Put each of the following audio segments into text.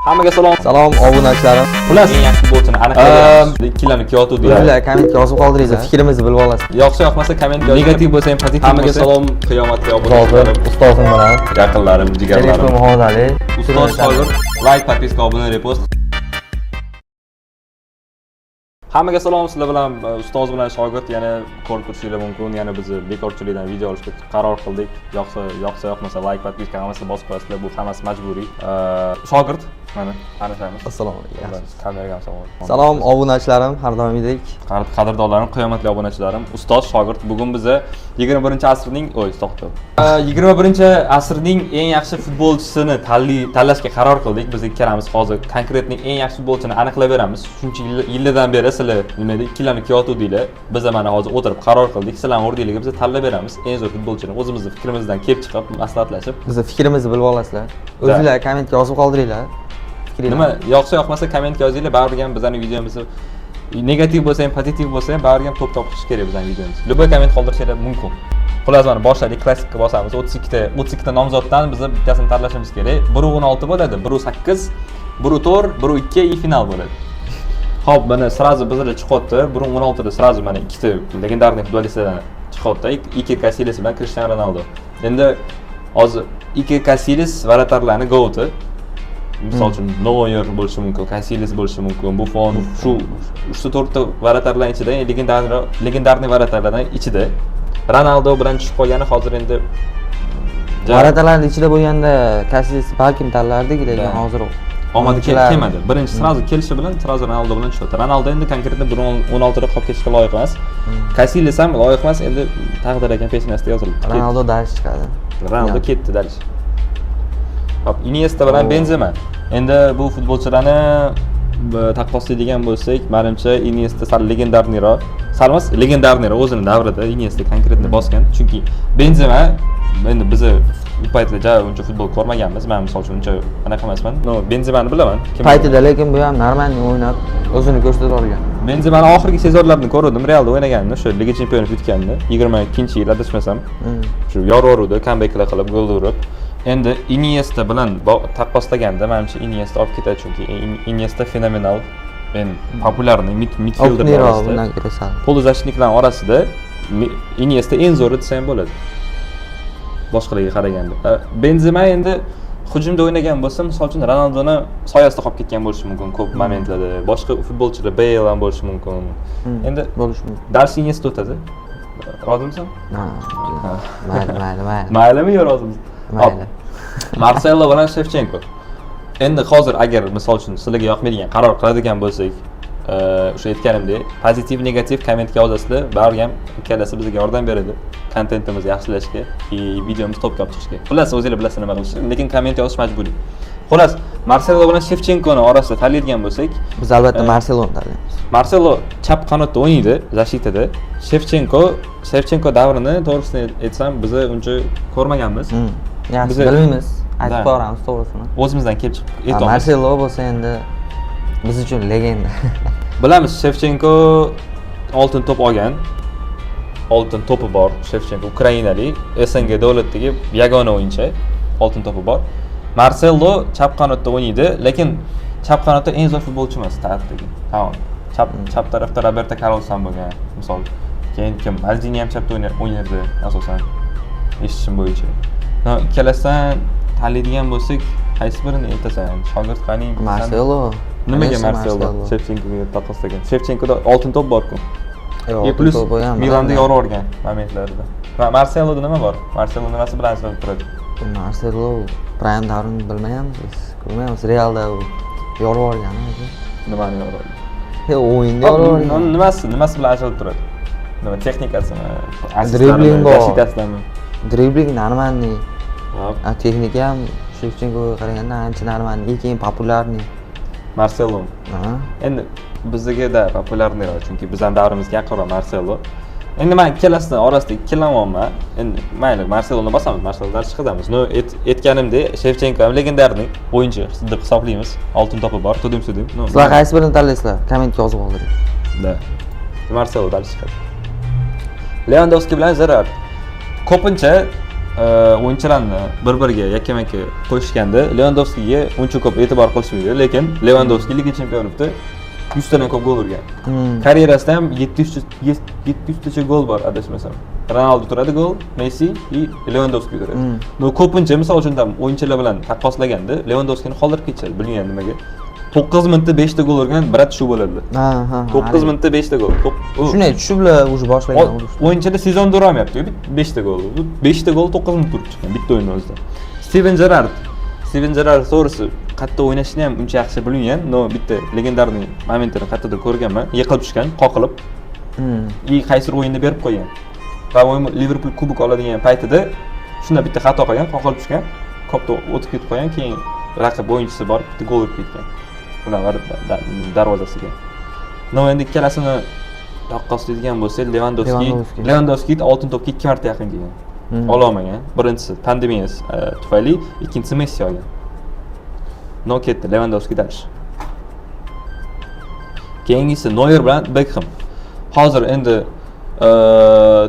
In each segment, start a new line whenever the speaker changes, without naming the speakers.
Hammaga salom.
Salom obunachilarim.
Xullas, eng yaxshi futbolchini aniqlayveramiz. Ikkilarni kyoto deydi.
O'zinglar kommentga yozib qoldiringlar, fikrimizni bilib olasiz.
Yoqsa yoqmasa komment yozing. Negativ bo'lsa ham pozitiv bo'lsa. Hammaga salom, qiyomatga obunachilarim,
ustozim bilan.
yaqinlarim, jigarlarim.
Telefon hozirli.
Ustoz shogird, like, podpiska, obuna, repost. Hammaga salom, sizlar bilan ustoz bilan shogird yana ko'rib turishinglar mumkin. Yana biz bekorchilikdan video olishga qaror qildik. Yoqsa yoqmasa like, podpiska hammasini bosib qo'yasizlar. Bu hammasi majburiy. Shogird mana tanishamiz.
Assalomu alaykum.
Kameraga salom.
Salom obunachilarim, har doimgidek.
Qadrdonlarim, qiyomatli obunachilarim, ustoz shogird. Bugun biz 21-asrning, to'xta. 21-asrning eng yaxshi futbolchisini tanlashga qaror qildik. Biz ikkalamiz hozir konkretning eng yaxshi futbolchini aniqlayveramiz. Shuncha yillardan beri sizlar nima deydi, ikkilarni kyoto deylar. Biz mana hozir o'tirib qaror qildik. Sizlarning o'rningizga biz tanlab beramiz. Eng zo'r futbolchini o'zimizning fikrimizdan kelib chiqib, maslahatlashib.
Biz fikrimizni bilib olasizlar. O'zinglar kommentga yozib qoldiringlar.
Nima yoqsa yoqmasa kommentga yozinglar. Baribir ham bizning videomizni negativ bo'lsa ham, pozitiv bo'lsa ham baribir ham to'p topish kerak bizning videomiz. Любой komment qoldirishinglar mumkin. Xullas mana boshladik, klassikka bosamiz. 32 ta nomzoddan biz bittasini tanlashimiz kerak. 1-16 bo'ladi, 1-8, 1-4, 1-2 и final bo'ladi. Xo'p, mana sразу bizlar chiqyapti. 1-16 da sразу mana ikkita legendarniy futbolchilardan chiqyapti. Iker Casillas bilan Cristiano Ronaldo. Endi hozir Iker Casillas varatarlarning go'ti. Misol uchun Neuer bo'lishi mumkin, Casillas bo'lishi mumkin, Buffon, shu to'rtta varatarlar ichida, legendarniy varatarlardan ichida Ronaldo bilan tushib qolgani hozir endi
varatarlarning ichida bo'lganda Casillas balkim tanlardik, lekin hozir
omadi kelmadi. Birinchi sразу kelishi bilan sразу Ronaldo bilan tushdi. Ronaldo endi konkretno 1-16 da qolib ketishga loyiq emas. Casillas ham loyiq emas, endi taqdir ekan peshinasida yozilibdi.
Ronaldo darish chiqadi.
Ronaldo ketdi darish. Hop, Iniesta bilan Benzema. Endi bu futbolchilarni taqqoslaydigan bo'lsak, menimcha Iniesta sal legendarniyroq. Salmas legendarniyroq o'zining davrida Iniesta konkretni bosgan. Chunki Benzema endi biz u paytlarda uncha futbol ko'rmaganmiz. Men misol uchun uncha anaqa emasman. No, Benzemani bilaman.
Paytida lekin bu ham normal o'ynab o'zini ko'rsatib olgan.
Benzemani oxirgi sezonlarini ko'rdim. Realda o'ynaganini, o'sha Liga Chempionlar yutganini, 22-yil adashmasam. Shu yororuvda comebacklar qilib, gol urib. Endi Iniesta bilan taqqoslaganda menimcha Iniesta olib ketadi, chunki Iniesta fenomenal, populyarniy midfielder orasida. Poluzashniklar orasida Iniesta eng zo'ri desa ham bo'ladi. Boshqalarga qaraganda. Benzema endi hujumda o'ynagan bo'lsa, misol uchun Ronaldoni soyasida qolib ketgan bo'lishi mumkin ko'p momentlarda. Boshqa futbolchilar Bale ham bo'lishi mumkin. Endi
bo'lishi mumkin.
Dars Iniesta o'tadi. Rozimisan?
Ha. Mayli.
Maylimi yo rozimisan? Mayli. Marcelo bilan Shevchenko. Endi hozir agar misol uchun sizlarga yoqmaydigan qaror qiladigan bo'lsak, o'sha aytganimdek, pozitiv, negativ kommentga yozasizlar. Baribir ham ikkalasi bizga yordam beradi kontentimizni yaxshilashga, videomizni to'pga olib chiqishga. Xullas, o'zinglar bilasizlar nima qilishni, lekin komment yozish majburiy. Xullas, Marcelo bilan Shevchenkoni orasida tanlaydigan bo'lsak,
biz albatta Marceloni tanlaymiz.
Marcelo chap qanotda o'ynaydi, zashitada. Shevchenko davrini to'g'risini aytsam, biz uncha ko'rmaganmiz.
Biz bilmaymiz. Aytib boramiz to'g'risini.
O'zimizdan kelib chiqib aytamiz.
Marcelo bo'lsa endi biz uchun legenda.
Bilamiz, Shevchenko oltin to'p olgan. Oltin to'pi bor. Shevchenko ukrainalik, SNG davlatidagi yagona o'yinchi, oltin to'pi bor. Marcelo chap qanotda o'ynaydi, lekin chap qanotda eng zo'r futbolchi emas tarixdagi. Tamam. Chap tarafda Roberto Carlos ham bo'lgan, misol. Keyin kim? Maldini ham chapda o'ynardi asosan. Eshitishim bo'yicha. Ikkalasidan tanlaydigan bo'lsak, qaysi birini aytasan? Shogird qani?
Marcelo.
Nimaga Marcelo Shevchenkoga taqqoslagan? Shevchenkoda oltin to'p bor-ku.
Yo'q,
plus Milanda yorib momentlarida. Marceloda nima bor? Marcelo nimasi bilan ajralib turadi?
Marcelo prime davrini bilmayapmiz. Ko'rmayapmiz. Realda yorib olgan.
Nimani yorib olgan?
O'yinda yorib olgan.
Nimasi bilan ajralib turadi? Nima texnikasimi?
Dribling bor.
Защитасimi?
Dribling normalniy. Texnika ham Shevchenkoga qaraganda ancha normalniy, keyin populyarniy.
Marcelo. Endi bizga populyarniroq, chunki bizning davrimizga yaqinroq Marcelo. Endi men ikkalasining orasida ikkilanmayman. Endi mayli, Marceloni bosamiz, Marcelodan chiqamiz. No, aytganimdek, Shevchenko ham legendarniy o'yinchi deb hisoblaymiz. Oltin to'pi bor, tudim.
Sizlar qaysi birini tanlaysizlar? Kommentga yozib qoldiring.
Da. Marcelo dal chiqadi. Lewandowski bilan Gerrard. Ko'pincha o'yinchilarni bir-biriga yakkama-yakka qo'yishganda Lewandowskiga uncha ko'p e'tibor qilishmaydi, lekin Lewandowski Liga Chempionatida 100 tadan ko'p gol urgan. Karyerasida ham 700 tacha gol bor adashmasam. Ronaldo turadi gol, Messi va Lewandowski turadi. No ko'pincha misol uchun ham o'yinchilar bilan taqqoslaganda Lewandowskini qoldirib ketishadi, bilgan nimaga. 9 minutda 5 ta gol urgan, brat shu bo'ladi. 9 minutda 5 ta gol.
Shunday tushib bilan уже boshlagan urishdi.
O'yinchida sezonda urmayapti, 5 ta gol. 5 ta gol 9 minut urib chiqqan bitta o'yin o'zida. Steven Gerrard to'g'risi qayerda o'ynashini ham uncha yaxshi bilmagan, no bitta legendarniy momentini qayerda ko'rganman, yiqilib tushgan, qoqilib. Qaysi o'yinda berib qo'ygan. Va Liverpool kubok oladigan paytida shunda bitta xato qilgan, qoqilib tushgan, kopda o'tib ketib qo'ygan, keyin raqib o'yinchisi borib bitta gol urib ketgan. Ular darvozasiga. No endi ikkalasini taqqoslaydigan bo'lsak, Lewandowski oltin to'pga 2 marta yaqin kelgan. Ola olmagan. Birinchisi pandemiya tufayli, ikkinchisi Messi olgan. No ketdi Lewandowski dalish. Keyingisi Neuer bilan Beckham. Hozir endi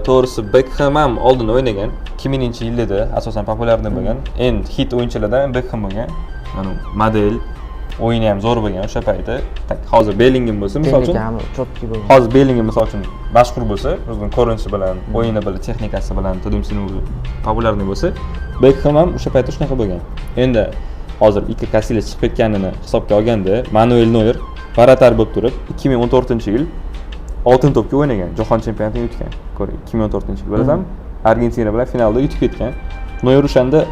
to'g'risi Beckham ham oldin o'ynagan. 2000-yillarda asosan populyarni bo'lgan. Eng hit o'yinchilardan Beckham bo'lgan. Mana model o'yini ham zo'r bo'lgan o'sha paytda. Hozir Bellingham bo'lsa, misol uchun, hozir Bellingham misol uchun mashhur bo'lsa, o'zining ko'rinishi bilan, o'yini bilan, texnikasi bilan, tudimsini populyarni bo'lsa, Beckham ham o'sha paytda shunaqa bo'lgan. Endi hozir Iker Casillas chiqib ketganini hisobga olganda, Manuel Neuer varatar bo'lib turib, 2014-yil oltin to'pga o'ynagan, jahon chempionatini yutgan. Ko'ring, 2014-yil bilasam, Argentina bilan finalda yutib ketgan. Neuer o'shanda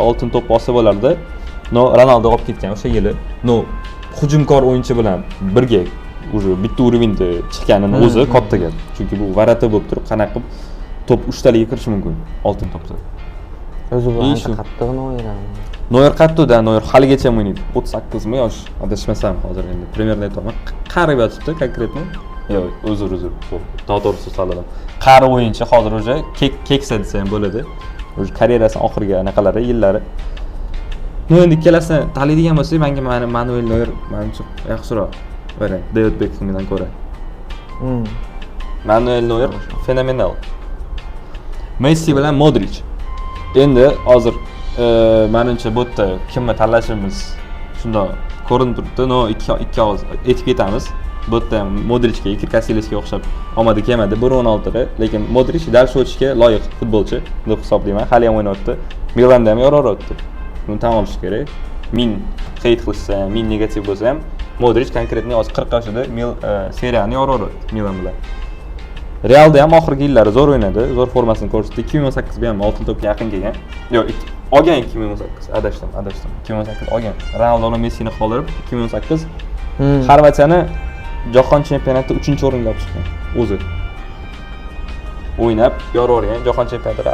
oltin to'p bosib olardi. Ronaldo olib ketgan o'sha yili. Hujumkor o'yinchi bilan birga уже bitta уровеньda chiqqanini o'zi katta gap. Chunki bu varata bo'lib turib, qanaqa qilib to'p 3 taliga kirishi mumkin oltin to'pda.
O'zi bu ancha qattiq Neuer.
Neuer qattiqda, Neuer haligacha o'ynaydi. 38 mi yosh, adashmasam hozir endi Premier Ligada aytaman. Qarib yotibdi konkretno. Yo'q, uzr. To'g'risi so'zladim. Qari o'yinchi hozir o'sha keksa desa ham bo'ladi. O'sha karyerasining oxirgi anaqalari, yillari. Endi ikkalasini tanlaydigan bo'lsak, menga Manuel Neuer menimcha yaxshiroq. Qarang, David Beckhamdan ko'ra. Manuel Neuer fenomenal. Messi bilan Modric. Endi hozir menimcha bu yerda kimni tanlashimiz shundoq ko'rinib turibdi. Ikki og'iz aytib ketamiz. Bu yerda Modricga, Iker Casillasga o'xshab omadi kelmadi. Bu Ronaldo'da, lekin Modric dal shu o'tishga loyiq futbolchi deb hisoblayman. Hali ham o'ynayapti. Milanda ham yo'roqyapti. Buni tan olish kerak. 1000 hate qilsa ham, 1000 negativ bo'lsa ham, Modric konkretni hozir 40 yoshida seriyani yo'roqyapti Milan bilan. Realda ham oxirgi yillari zo'r o'ynadi, zo'r formasini ko'rsatdi. 2018da ham oltin to'pga yaqin kelgan. Yo'q, olgan 2018. Adashdim. 2018 olgan. Ronaldo bilan Messini qoldirib 2018 Xorvatiyani jahon chempionatida 3-o'ringa olib chiqqan. O'zi o'ynab yo'rorgan jahon chempionatida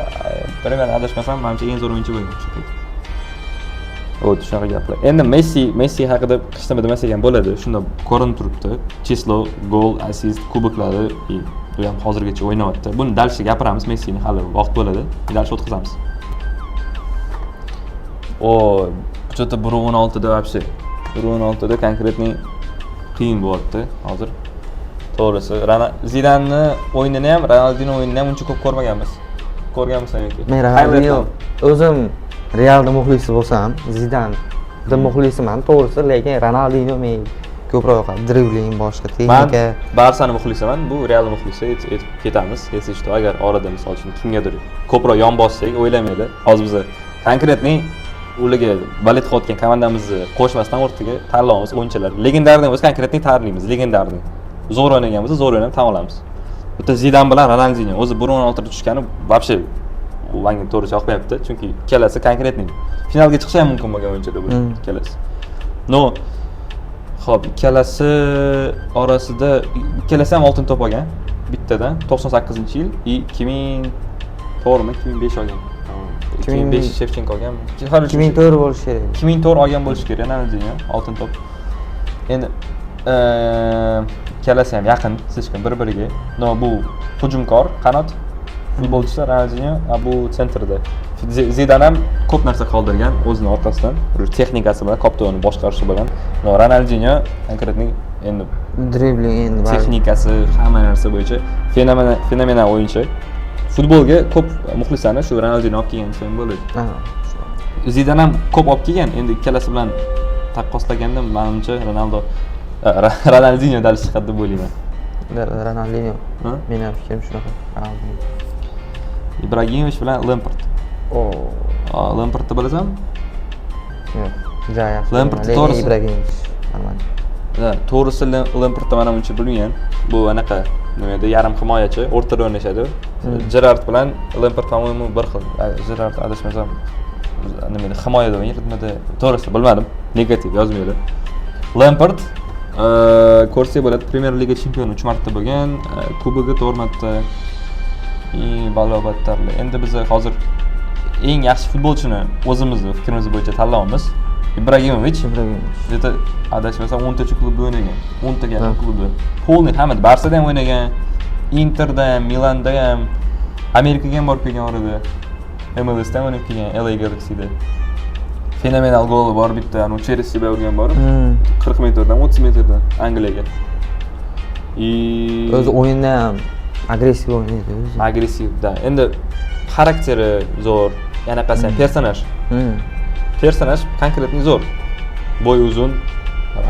Premier adashmasam, menimcha eng zo'r o'yinchi bo'lgan o'sha payt. O'tdi shunaqa gaplar. Endi Messi haqida hech nima demasak ham bo'ladi. Shunda ko'rinib turibdi. Chislo, gol, assist, kuboklari bu ham hozirgacha o'ynayapti. Buni dalshi gapiramiz, Messini hali vaqt bo'ladi. Dalshi o'tkazamiz. Что-то 1.16 da вообще. 1.16 da konkretniy qiyin bo'lyapti hozir. To'g'risi, Zidanni o'yinini ham, Ronaldinho o'yinini ham uncha ko'p ko'rmaganmiz. Ko'rganmiz yoki?
Men Ronaldinho o'zim Realda muxlisi bo'lsam, Zidanni muxlisiman to'g'risi, lekin Ronaldinho men ko'proq yoqadi. Dribling, boshqa texnika.
Men Barsani muxlisiman, bu Real muxlisi aytib ketamiz. Esishdi, agar orada misol uchun kimgadir ko'proq yon bossak, o'ylamaydi. Hozir biz konkretniy ularga balet qilayotgan komandamizni qo'shmasdan o'rtaga tanlaymiz o'yinchilar. Legendarni o'zi konkretniy tanlaymiz, legendarni. Zo'r o'ynagan bo'lsa, zo'r o'ynab tan olamiz. Bitta Zidan bilan Ronaldinho o'zi 1.16 da tushgani вообще menga to'g'ri yoqmayapti, chunki ikkalasi konkretniy. Finalga chiqishi ham mumkin bo'lgan o'yinchilar bu ikkalasi. Xo'p, ikkalasi orasida ikkalasi ham oltin to'p olgan bittadan 98-yil 2000 to'g'rimi? 2005 olgan. 2005 Shevchenko olgan.
2004 bo'lishi kerak.
2004 olgan bo'lishi kerak, Ronaldinho oltin to'p. Endi ikkalasi ham yaqin, sizga bir-biriga. Bu hujumkor, qanot futbolchilar, Ronaldinho bu sentrda. Zidan ham ko'p narsa qoldirgan o'zini orqasidan, texnikasi bilan, koptoni boshqarishi bilan. Ronaldinho konkretniy endi
dribling,
texnikasi, hamma narsa bo'yicha fenomenal o'yinchi. futbolga ko'p muxlislarni shu Ronaldinho olib kelgan desam bo'ladi.
Ha.
Zidan ham ko'p olib kelgan. Endi ikkalasi bilan taqqoslaganda menimcha Ronaldinho dal chiqadi deb o'ylayman.
Ronaldinho.
Ha?
Mening fikrim shunaqa. Ronaldinho.
Ibragimovich bilan Lampard. Lampardni bilasanmi?
Yo'q. Juda yaxshi.
Lampard
Lekin
to'g'risi-
Ibragimovich. Albatta.
To'g'risi Lampardni men uncha bilmayman. Bu anaqa nima edi, yarim himoyachi, o'rtada o'ynashadi. Gerrard bilan Lampard tamoman bir xil. Gerrard adashmasam nima edi, himoyada o'ynaydi, to'g'risi bilmadim. Negativ yozmaydi. Lampard ko'rsak bo'ladi, Premier Liga chempioni 3 marta bo'lgan, kubogi 4 marta. Balobattarlar. Endi biz hozir eng yaxshi futbolchini o'zimizni fikrimiz bo'yicha tanlaymiz. Ibragimovich. Juda adashmasam 10 tacha klubda o'ynagan. 10 taga yaqin klubda. Polni hamma Barsada ham o'ynagan, Interda ham, Milanda ham, Amerikaga ham borib kelgan orada. MLS da ham o'ynab kelgan, LA Galaxy'da. Fenomenal goli bor bitta, Chelsea'ga urgan borib. 40 metrdan, 30 metrdan Angliyaga.
O'zi o'yinda ham agressiv o'ynaydi o'zi.
Agressivda. Endi xarakteri zo'r, yana qasam personaj. Personaj konkretni zo'r. Bo'y uzun,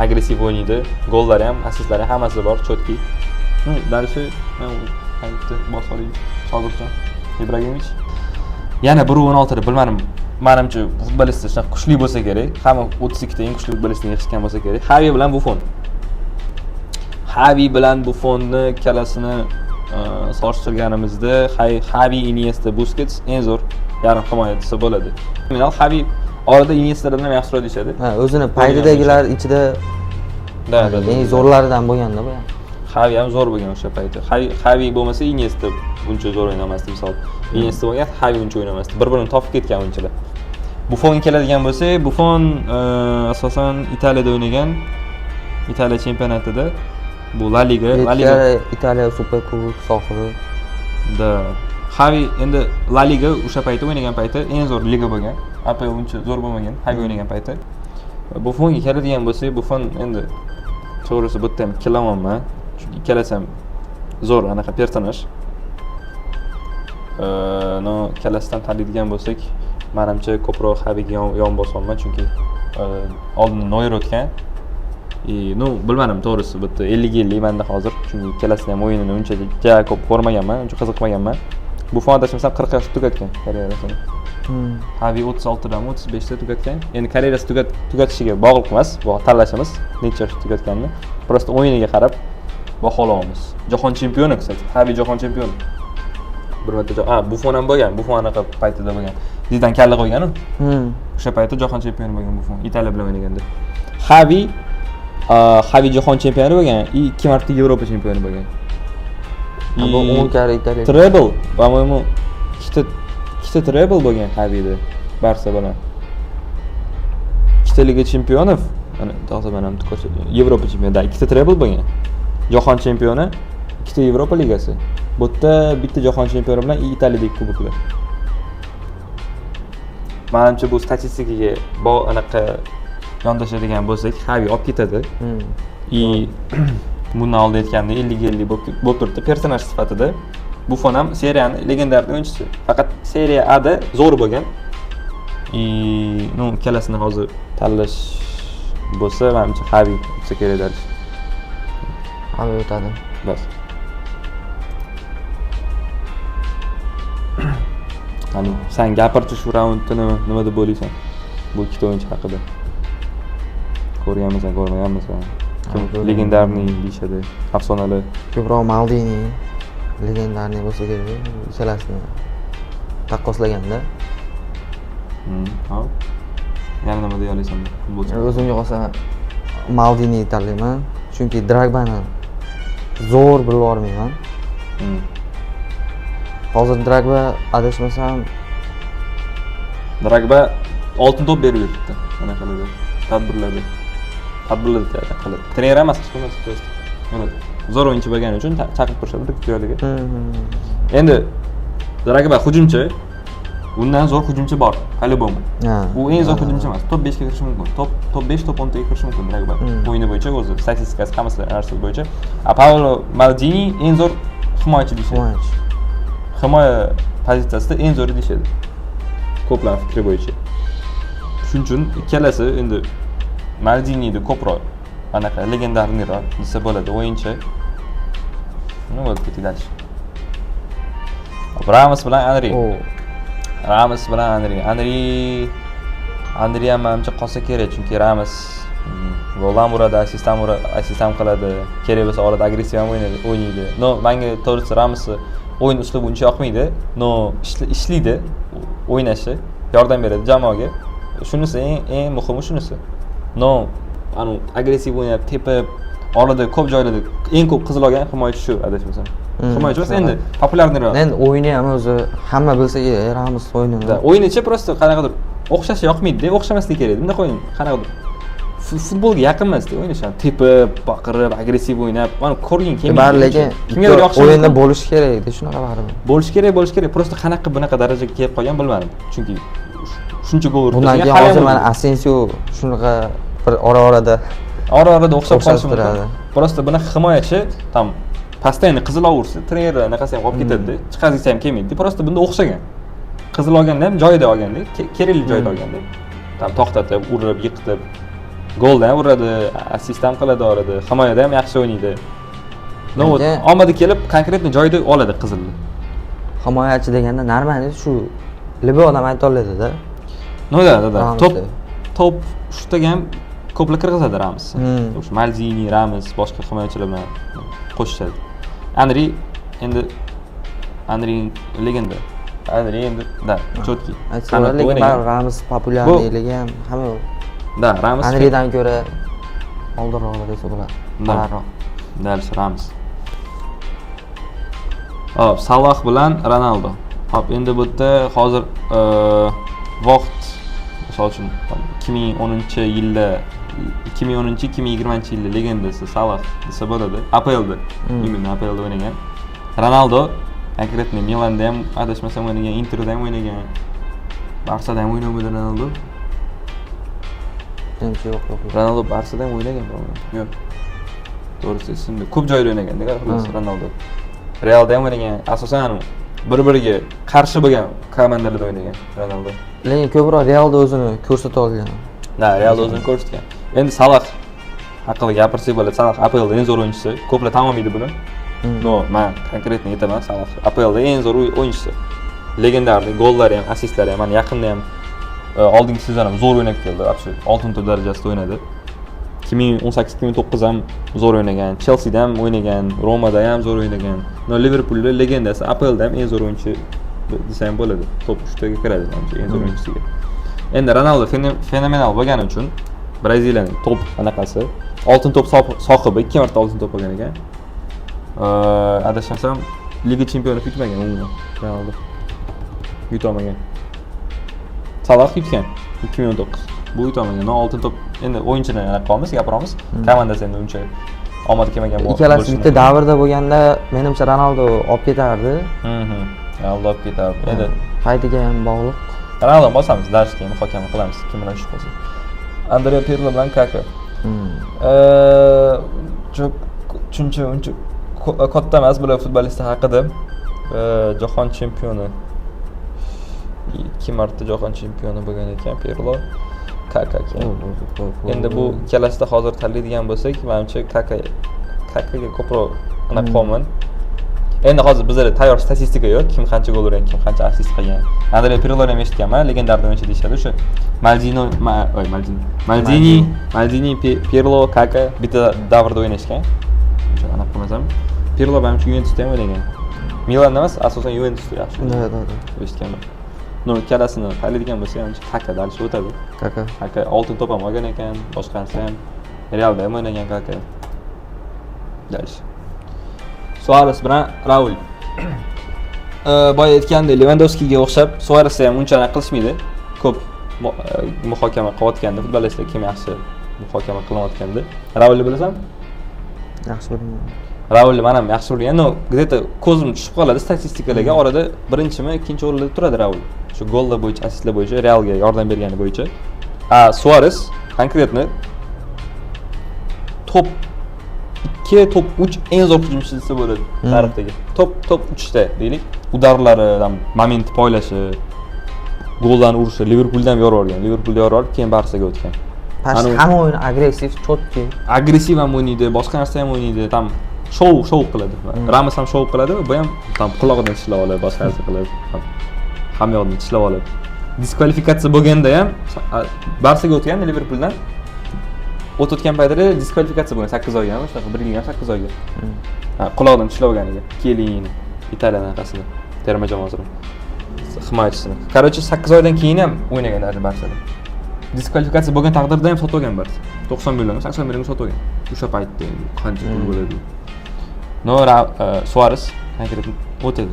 agressiv o'ynaydi, gollari ham, assistlari hammasi bor, chotki. Dальше qaytdi bosoling Shogirdjon Ibragimovich. Yana 1.16 da bilmadim. Menimcha futbolist shunaqa kuchli bo'lsa kerak. Hamma 32 ta eng kuchli futbolistni yig'ishgan bo'lsa kerak. Xavi bilan Buffon. Xavi bilan Buffonni kalasini solishtirganimizda Xavi, Iniesta, Busquets eng zo'r yarim himoya desa bo'ladi. Nominal Xavi orada Iniesta'dan ham yaxshiroq deyshadi.
Ha, o'zini paydidagilar ichida eng zo'rlaridan bo'lganda bu ham.
Xavi ham zo'r bo'lgan o'sha paytda. Xavi bo'lmasa Iniesta buncha zo'r o'ynamasdi misol. Iniesta bo'lgan Xavi uncha o'ynamasdi. Bir-birini topib ketgan o'yinchilar. Buffonga keladigan bo'lsak, Buffon asosan Italiyada o'ynagan. Italiya chempionatida bu La Liga
Italiya Super Kubok sohibi.
Xavi endi La Liga o'sha paytda o'ynagan payti eng zo'r liga bo'lgan. APL uncha zo'r bo'lmagan Xavi o'ynagan payti. Buffonga keladigan bo'lsak, Buffon endi to'g'risi bu yerda ham kelamanman. Chunki ikkalasi ham zo'r anaqa personaj. No ikkalasidan tanlaydigan bo'lsak, menimcha ko'proq Xaviga yon bosaman, chunki oldin Noyer o'tgan. No bilmadim to'g'risi bu yerda 50-50 menda hozir, chunki ikkalasi ham o'yinini uncha ko'p ko'rmaganman, uncha qiziqmaganman. Buffon adashmasam 40 yoshda tugatgan karyerasini. Xavi 36 dan 35 da tugatgan. Endi karyerasi tugatishiga bog'liq emas, bu tanlashimiz necha yoshda tugatganini. Prosta o'yiniga qarab baholaymiz. Jahon chempioni, kстати. Xavi jahon chempioni. Bir marta Buffon ham bo'lgan. Buffon anaqa paytida bo'lgan. Zidan kalla qo'ygan-ku. O'sha paytda jahon chempioni bo'lgan Buffon, Italiya bilan o'ynaganda. Xavi jahon chempioni bo'lgan, 2 marta Yevropa chempioni bo'lgan.
Bu 10 karra Italiya.
Treble, по-моему, ikkita treble bo'lgan Xavida Barsa bilan. Ikkita Liga chempionov, mana to'g'ri ham ko'rsatdim. Yevropa chempionida ikkita treble bo'lgan. Jahon chempioni, ikkita Yevropa ligasi. Bu yerda bitta jahon chempioni bilan Italiyadagi kuboklar. Menimcha bu statistikaga anaqa yondashadigan bo'lsak, Xavi olib ketadi. Bundan oldin aytgandek 50-50 bo'lib turibdi personaj sifatida. Buffon ham seriyani legendarniy o'yinchisi. Faqat Seriya A da zo'r bo'lgan. No ikkalasini hozir tanlash bo'lsa, menimcha Xavi o'tsa kerak edi.
Xavi o'tadi.
Bas. Hani sen gapirchi shu raundni nima deb o'ylaysan? Bu ikkita o'yinchi haqida. Ko'rganmisan, ko'rmaganmisan? Legendarniy deyishadi, afsonali.
Ko'proq Maldini legendarniy bo'lsa kerak, ikkalasini taqqoslaganda.
Hop. Yana nima deya olasan futbolchi?
O'zimga qolsa Maldini tanlayman, chunki Dragbani zo'r bilib olmayman. Hozir Dragba adashmasam
Dragba oltin to'p berib yuribdi. Mana qiladi. Tadbirlarda qiladi. Trener emas, hech kim emas. Zo'r o'yinchi bo'lgani uchun chaqirib turishadi bir joylarga. Endi Dragba hujumchi, undan zo'r hujumchi bor, по-любому. U eng zo'r hujumchi emas. Top 5 ga kirishi mumkin. Top 5, top 10 ga kirishi mumkin Dragba. O'yini bo'yicha o'zi statistikasi hammasi narsa bo'yicha. Paolo Maldini eng zo'r himoyachi deyishadi. himoya pozitsiyasida eng zo'ri deyishadi. Ko'plar fikri bo'yicha. Shuning uchun ikkalasi endi Maldini'ni ko'proq anaqa legendarniroq desa bo'ladi o'yinchi. Nima bo'ldi ketdi dальше? Ramos bilan Anri. Ramos bilan Anri ham menimcha qolsa kerak, chunki Ramos gol ham uradi, assist ham qiladi. Kerak bo'lsa orada agressiv ham o'ynaydi. No, menga to'g'risi Ramosni o'yin uslubi uncha yoqmaydi. No, ishlaydi, o'ynashi, yordam beradi jamoaga. Shunisi eng muhimi shunisi. No, anu agressiv o'ynab, tepib, orada ko'p joylarda eng ko'p qizil olgan himoyachi shu adashmasam. Himoyachi bo'lsa endi populyarniroq.
Endi o'yini ham o'zi hamma bilsa kerak, Ramos o'yinini.
O'yinichi prosta qanaqadir o'xshashi yoqmaydi-da, o'xshamasligi kerak. Bunday qo'yin, qanaqadir futbolga yaqin emas-da o'ynash. Tepib, baqirib, agressiv o'ynab, mana ko'rgin kelmaydi.
Bari lekin
kimgadir yoqishmaydi.
O'yinda bo'lish kerak-da, shunaqa baribir.
Bo'lish kerak. Prosta qanaqa bunaqa darajaga kelib qolgan bilmadim. Chunki shuncha gol urdi.
Bundan keyin hozir mana Asensio shunaqa bir orada
o'xshab qolishi mumkin. Prosta bunaqa himoyachi tam postoyanно qizil ursa, trener anaqasi ham olib ketadi-da. Chiqazgisi ham kelmaydi. Prosta bunda o'xshagan. Qizil olganda ham joyida olganda, kerakli joyda olganda. Tam to'xtatib, urib, yiqitib, goldan ham uradi, assist ham qiladi orada, himoyada ham yaxshi o'ynaydi. No, omadi kelib konkretni joyda oladi qizilni.
Himoyachi deganda normalniy shu libo odam ayta oladi-da.
No, top shutaga ham ko'plar kirgizadi Ramos. O'sha Maldini, Ramos, boshqa himoyachilar bilan qo'shishadi. Anri legenda. Anri endi cho'tki.
Lekin Ramos populyarligi ham hamma.
Ramos
Anridan ko'ra oldinroq desa bo'ladi. Balandroq.
Dальше Ramos. Hop, Salah bilan Ronaldo. Hop, endi bu yerda hozir vaqt misol uchun 2010-2020-yilda legendasi Salah desa bo'ladi. APLda, imенно APLda o'ynagan. Ronaldo konkretni Milanda ham adashmasam o'ynagan, Interda ham o'ynagan. Barçada ham o'ynagandi Ronaldo. Ronaldo Barçada ham o'ynagan bo'lgan. Yo'q. To'g'risi esimda. Ko'p joyda o'ynaganda xullas Ronaldo. Realda ham o'ynagan. Asosan bir-biriga qarshi bo'lgan komandalarda o'ynagan Ronaldo.
Lekin ko'proq Realda o'zini ko'rsata olgan.
Realda o'zini ko'rsatgan. Endi Salah haqida gapirsak bo'ladi. Salah APLda eng zo'r o'yinchisi. Ko'plar tan olmaydi buni. No, men konkretni aytaman, Salah APLda eng zo'r o'yinchisi. Legendarlik, gollari ham, assistlari ham, mana yaqinda ham oldingi sezon ham zo'r o'ynab keldi. Absolut oltin to'p darajasida o'ynadi. 2018-2009 ham zo'r o'ynagan, Chelsea da ham o'ynagan, Roma da ham zo'r o'ynagan. No, Liverpoolda legendasi, APL da ham eng zo'r o'yinchi desa ham bo'ladi. Top 3taga kiradi menimcha eng zo'r o'yinchisiga. Endi Ronaldo fenomenal bo'lgani uchun Braziliyaning top anaqasi, oltin to'p sohibi, 2 marta oltin to'p olgan ekan. Adashmasam Liga chempioni yutmagan umuman Ronaldo. Yutolmagan. Salah yutgan 2019. Bu yutolmagan. No, oltin to'p endi o'yinchidan qolamiz, gapiramiz. Komandasi endi uncha omad kelmagan bo'lsa.
Ikkalasi bitta davrda bo'lganda, menimcha Ronaldo olib ketardi.
Ronaldo olib ketardi. Endi
qaytiga ham bog'liq.
Ronaldo bosamiz, darsga muhokama qilamiz, kim bilan tushib qolsa. Andrea Pirlo bilan Kaka. Chunki uncha katta emas bular futbolist haqida. Jahon chempioni. 2 marta jahon chempioni bo'lgan ekan Pirlo. Kaka ekan. Endi bu ikkalasida hozir tanlaydigan bo'lsak, menimcha Kakaga ko'proq aniq qolman. Endi hozir bizda tayyor statistika yo'q, kim qancha gol urgan, kim qancha assist qilgan. Andrea Pirlo ham eshitganman, legendarniy o'yinchi deyshadi. O'sha Maldini, Pirlo, Kaka bitta davrda o'ynashgan. O'sha aniq qilmasam, Pirlo menimcha Juventusda ham o'ynagan. Milanda emas, asosan Juventusda yaxshi. Eshitganman. No, ikkalasini tanlaydigan bo'lsa, menimcha Kaka dalish o'tadi. Kaka oltin to'p ham olgan ekan, boshqasi ham Realda ham o'ynagan Kaka. Dalish. Suarez bilan Raul. Boya aytgandek, Lewandowskiga o'xshab, Suarezga ham uncha qilishmaydi. Ko'p muhokama qilayotganda, futbolistlar kim yaxshi muhokama qilayotganda. Raulni bilasan?
Yaxshi bilmayman.
Raulni men ham yaxshi bilgan. No, где-то ko'zim tushib qoladi statistikalarga. Orada birinchimi, ikkinchi o'rinda turadi Raul. Shu gollar bo'yicha, assistlar bo'yicha, Realga yordam bergani bo'yicha. Suarez konkretni top 2 top 3 eng zo'r hujumchi desa bo'ladi tarixdagi. Top 3 ta deylik. Udarlari, moment poylashi, goldan urishi, Liverpooldan yorib olgan. Liverpoolda yorib olib, keyin Barsaga o'tgan.
Hamma o'yin agressiv, cho'tki.
Agressiv ham o'ynaydi, boshqa narsa ham o'ynaydi, tam show qiladi. Ramos ham show qiladi, bu ham tam qulog'idan tishlab oladi, boshqa narsa qiladi. Hamma yoqdan tishlab oladi. Diskvalifikatsiya bo'lganda ham Barsaga o'tgan Liverpooldan. O'tayotgan paytida diskvalifikatsiya bo'lgan 8 oyga, shunaqa 1 yilga 8 oyga. Qulog'idan tishlab olganiga. Kelin Italiyadan anaqasida terma jamoasida himoyachisini. Короче, 8 oydan keyin ham o'ynaganlar Barsada. Diskvalifikatsiya bo'lgan taqdirda ham sotib olgan Barsa. 90 million, 80 millionga sotib olgan. O'sha paytda qancha pul bo'ladi. No, Suarez konkretni o'tadi.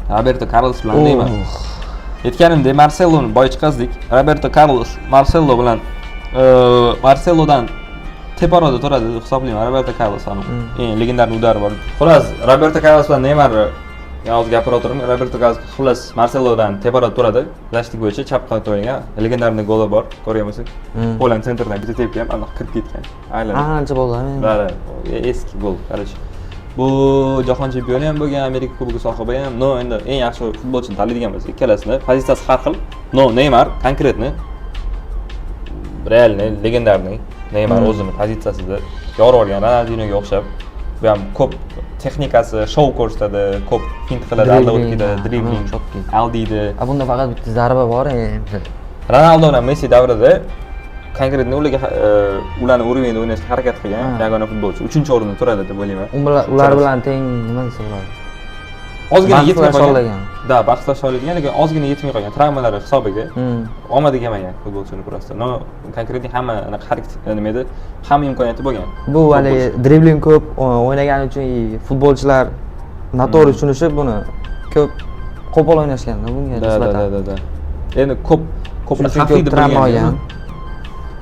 Roberto Carlos bilan deyman. Aytganimdek, Marceloni boy chiqazdik. Roberto Carlos Marcelo bilan Marcelodan teparoqda turadi deb hisoblayman. Roberto Carlos eng legendarniy udari bor. Xo'las, Roberto Carlos bilan Neymar hozir gapira o'tirdim. Roberto Carlos xo'las Marcelodan teparoqda turadi. Zashtik bo'yicha chap qanot o'ynagan. Legendarniy goli bor. Ko'ryapsiz? Poland sentrdan bitta tepgan, aniq kirib ketgan. Aylan.
Ancha bo'ldi.
Bari, eski gol, qarang. Bu jahon chempioni ham bo'lgan, Amerika kubogi sohibi ham. No, endi eng yaxshi futbolchini tanlaydigan bo'lsak, ikkalasini pozitsiyasi har xil. No, Neymar konkretni realniy, legendarniy Neymar o'zini pozitsiyasida yorib olgan Ronaldinhoga o'xshab, bu ham ko'p texnikasi, shou ko'rsatadi, ko'p fint qiladi, alda o'tkida, dribling, aldiydi.
Bunda faqat bitta zarba bor endi.
Ronaldo bilan Messi davrida konkretni ularni urovenda o'ynashga harakat qilgan yagona futbolchi. 3-o'rinda turadi deb o'ylayman.
Ular bilan teng nima desa bo'ladi?
Ozgina yetmay qolgan. Da, bahslar oladigan, lekin ozgina yetmay qolgan travmalari hisobiga omadi kelmagan futbolchini просто. No, konkretni hamma harakat nima edi? Hamma imkoniyati bo'lgan.
Bu hali dribling ko'p o'ynagani uchun futbolchilar noto'g'ri tushunishib buni ko'p qo'pol o'ynashganda bunga nisbatan.
Da. Endi ko'plar xavfli deb bilgan.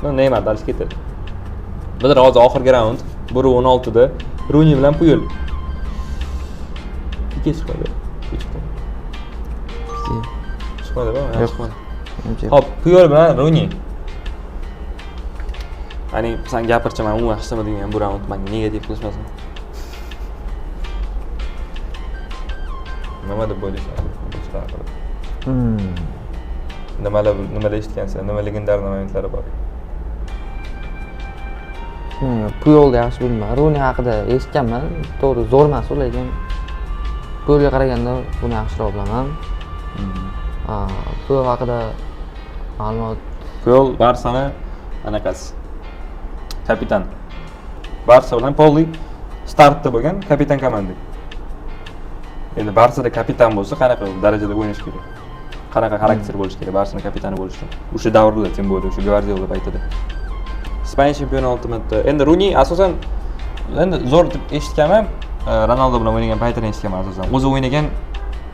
No, Neymar dalish ketadi. Bizlar hozir oxirgi raund 1:16 da Rooney bilan Puyol. Ikki chiqadi. Chiqmadimi? Yo'q. Hop, Puyol bilan Rooney. Ya'ni sen gapircha, men umuman hisoblamayman bu raund menga negativ qilishmasin. Nima deb o'ylaysan? Nimalar eshitgansan? Nima legendarniy momentlari bor?
Puyolni yaxshi bilmayman. Rooney haqida eshitganman. To'g'ri, zo'r emas, lekin Puyolga qaraganda buni yaxshiroq bilaman. Puyol haqida ma'lumot.
Puyol Barsani anaqasi. Kapitan. Barsa bilan Poli startda bo'lgan kapitan komanda. Endi Barsada kapitan bo'lsa, qanaqa darajada o'ynash kerak? Qanaqa xarakter bo'lish kerak Barsaning kapitani bo'lish uchun? O'sha davrda, tim bo'ldi, o'sha Guardiola paytida. Ispaniya chempionatida endi Rooney asosan endi zo'r deb eshitganman, Ronaldo bilan o'ynagan paytini eshitganman asosan. O'zi o'ynagan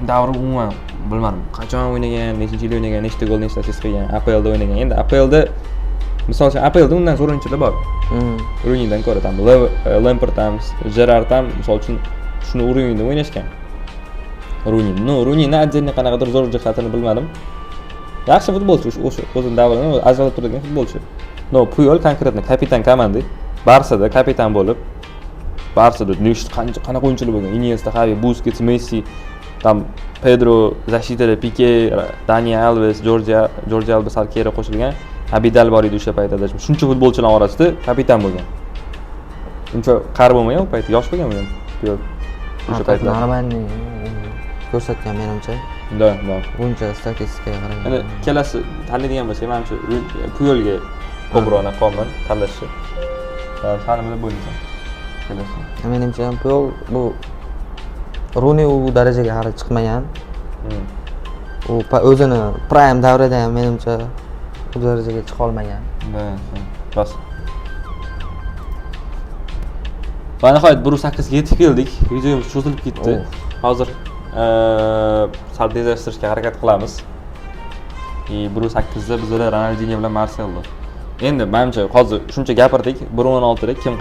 davri umuman bilmadim. Qachon o'ynagan, nechinchi yil o'ynagan, nechta gol, nechta assist qilgan, APLda o'ynagan. Endi APLda misol uchun APLda undan zo'r o'yinchilar bor. Rooneydan ko'ra ham Lampard ham, Gerrard ham misol uchun shuni urovenda o'ynashgan. Rooneyni отдельно qanaqadir zo'r jihatini bilmadim. Yaxshi futbolchi o'sha o'zining davrini ajralib turadigan futbolchi. No, Puyol konkretni kapitan komanda, Barsada kapitan bo'lib, Barsada qanaqa o'yinchilar bo'lgan? Iniesta, Xavi, Busquets, Messi, tam Pedro, Zashitada, Pique, Dani Alves, Jorge Alba sal keyinroq qo'shilgan. Abidal bor edi o'sha paytda. Shuncha futbolchilar orasida kapitan bo'lgan. Uncha qari bo'lmagan u paytda, yosh bo'lgan Puyol. O'sha paytda.
Normalniy ko'rsatgan menimcha.
Da.
Buncha statistikaga qaraganda.
Endi kelasi tanlaydigan bo'lsa, menimcha Puyolga ko'proq qolman tanlashi. Sani nima bo'laysan? Kelasi.
Menimcha ham Puyol bu Rooney u darajaga hali chiqmagan. U o'zini prime davrida ham menimcha bu darajaga chiqa olmagan.
Bas. Va nihoyat 1:08 ga yetib keldik. Videomiz cho'zilib ketdi. Hozir sal tezlashtirishga harakat qilamiz. 1:08 da bizlar Ronaldinho bilan Marcelo. Endi menimcha hozir shuncha gapirdik. 1:16 da kim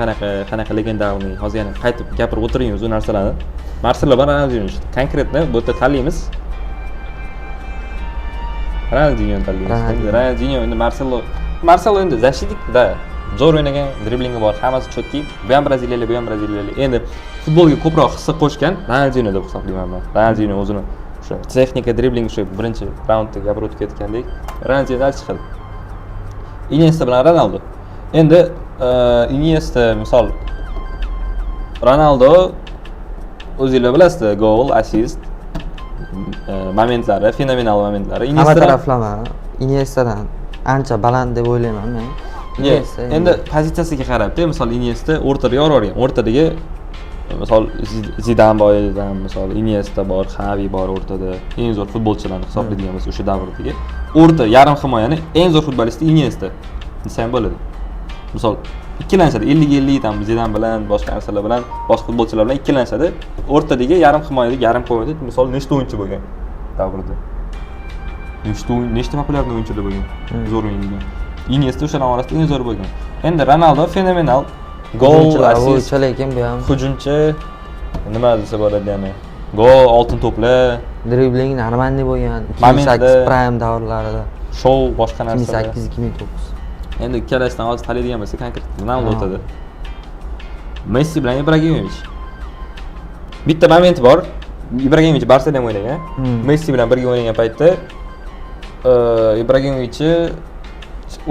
qanaqa legendarniy, hozir yana qaytib gapirib o'tiramiz u narsalarni. Marcelo bilan Ronaldinho konkretni bu yerda tanlaymiz. Ronaldinho tanlaymiz. Endi Ronaldinho endi Marcelo endi Zashidik-da. Zo'r o'ynagan, driblingi bor, hammasi cho'tki. Bu ham braziliyalik, bu ham braziliyalik. Endi futbolga ko'proq hissa qo'shgan Ronaldinho deb hisoblayman men. Ronaldinho o'zini o'sha texnika, dribling o'sha birinchi raundda gapirib o'tib ketgandek, Ronaldinho chiqadi. Iniesta bilan Ronaldo. Endi Iniesta misol Ronaldo o'zingizlar bilasizlar, gol, assist momentlari, fenomenal momentlari.
Hamma taraflama Iniestadan ancha baland deb o'ylayman men.
Endi pozitsiyasiga qarab-da, misol Iniesta o'rtada yoravergan. O'rtadagi misol Zidane bor, misol Iniesta bor, Xavi bor o'rtada. Eng zo'r futbolchilarni hisoblaydigan bo'lsa o'sha davrdagi o'rta yarim himoyani eng zo'r futbolisti Iniesta desa ham bo'ladi. Misol ikkilanishadi 50-50 tam Zidane bilan, boshqa narsalar bilan, boshqa futbolchilar bilan ikkilanishadi. O'rtadagi yarim himoyada, yarim himoyada misol nechta o'yinchi bo'lgan davrda. Nechta populyar o'yinchilar bo'lgan. Zo'r o'yinchilar. Iniesta o'shalar orasida eng zo'r bo'lgan. Endi Ronaldo fenomenal gol, assist,
lekin bu ham
hujumchi, nima desa bo'ladi yana. Gol, oltin to'plar,
dribling normalniy bo'lgan 2008 prime davrlarida.
Show boshqa narsalar.
2008-2009.
Endi ikkalasidan hozir tanlaydigan bo'lsa, konkret Ronaldo o'tadi. Messi bilan Ibrahimovic. Bitta moment bor. Ibrahimovic Barselona o'ynagan. Messi bilan birga o'ynagan paytda Ibrahimovic